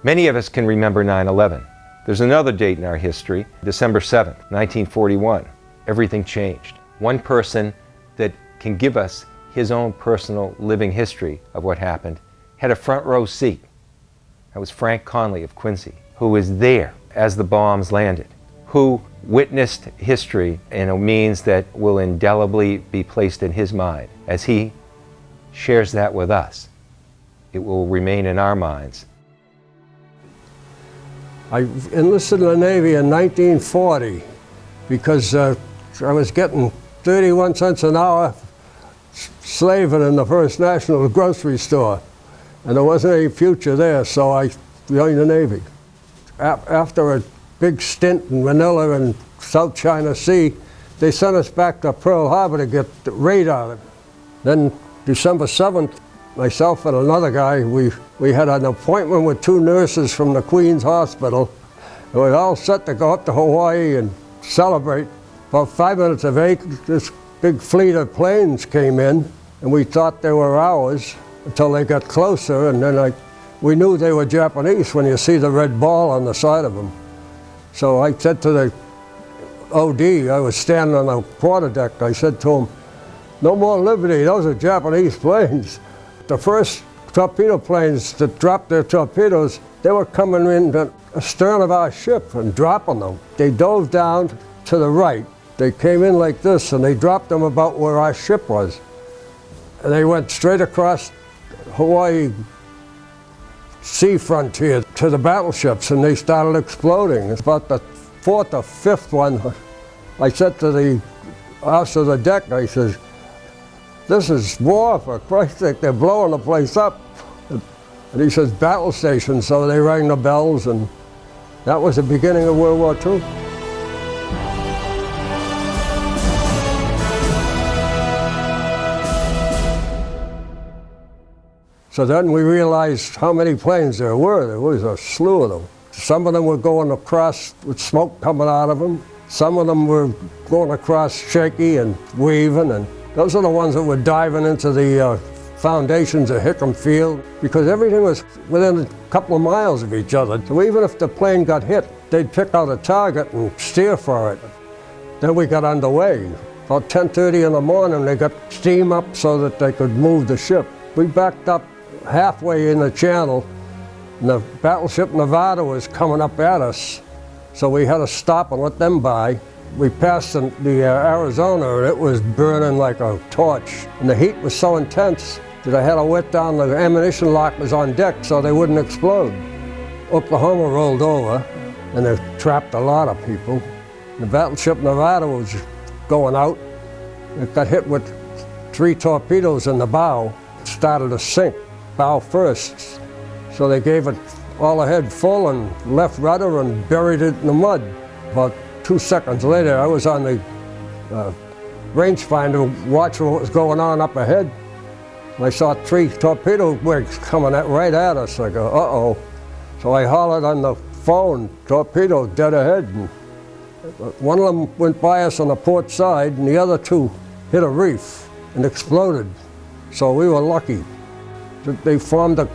Many of us can remember 9/11. There's another date in our history, December 7th, 1941. Everything changed. One person that can give us his own personal living history of what happened had a front row seat. That was Frank Connolly of Quincy, who was there as the bombs landed, who witnessed history in a means that will indelibly be placed in his mind. As he shares that with us, it will remain in our minds. I enlisted in the Navy in 1940 because I was getting 31 cents an hour slaving in the First National grocery store, and there wasn't any future there, so I joined the Navy. After a big stint in Manila and South China Sea, they sent us back to Pearl Harbor to get radar. Then December 7th, myself and another guy, we had an appointment with two nurses from the Queens Hospital. We were all set to go up to Hawaii and celebrate. About 5 minutes of 8, this big fleet of planes came in, and we thought they were ours until they got closer, and then we knew they were Japanese when you see the red ball on the side of them. So I said to the OD, I was standing on the quarterdeck, I said to him, "No more Liberty, those are Japanese planes." The first torpedo planes that dropped their torpedoes, they were coming in the stern of our ship and dropping them. They dove down to the right. They came in like this, and they dropped them about where our ship was. And they went straight across Hawaii sea frontier to the battleships, and they started exploding. It's about the fourth or fifth one. I said to the officer of the deck, I said, "This is war, for Christ's sake, they're blowing the place up." And he says, "Battle station," so they rang the bells, and that was the beginning of World War II. So then we realized how many planes there were. There was a slew of them. Some of them were going across with smoke coming out of them. Some of them were going across shaky and weaving, and those are the ones that were diving into the foundations of Hickam Field, because everything was within a couple of miles of each other. So even if the plane got hit, they'd pick out a target and steer for it. Then we got underway. About 10:30 in the morning, they got steam up so that they could move the ship. We backed up halfway in the channel, and the battleship Nevada was coming up at us, so we had to stop and let them by. We passed the Arizona, and it was burning like a torch, and the heat was so intense that I had to wet down the ammunition lockers on deck so they wouldn't explode. Oklahoma rolled over, and they trapped a lot of people. The battleship Nevada was going out. It got hit with 3 torpedoes in the bow. It started to sink, bow first. So they gave it all ahead full and left rudder and buried it in the mud. About 2 seconds later, I was on the rangefinder watching what was going on up ahead. I saw 3 torpedo rigs coming right at us. I go, uh-oh. So I hollered on the phone, "Torpedo dead ahead." And one of them went by us on the port side, and the other 2 hit a reef and exploded. So we were lucky. They formed a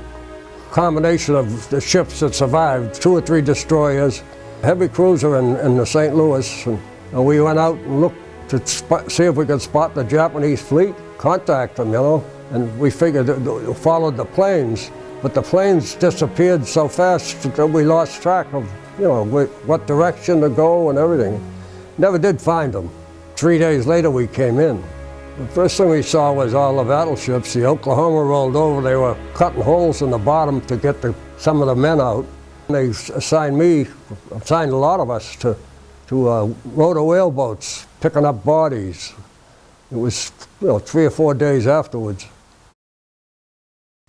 combination of the ships that survived, 2 or 3 destroyers, heavy cruiser in the St. Louis, and we went out and looked to see if we could spot the Japanese fleet, contact them, you know, and we figured followed the planes, but the planes disappeared so fast that we lost track of, you know, what direction to go and everything. Never did find them. 3 days later we came in. The first thing we saw was all the battleships. The Oklahoma rolled over. They were cutting holes in the bottom to get some of the men out. They assigned a lot of us to rotor whaleboats, picking up bodies. It was, you know, 3 or 4 days afterwards.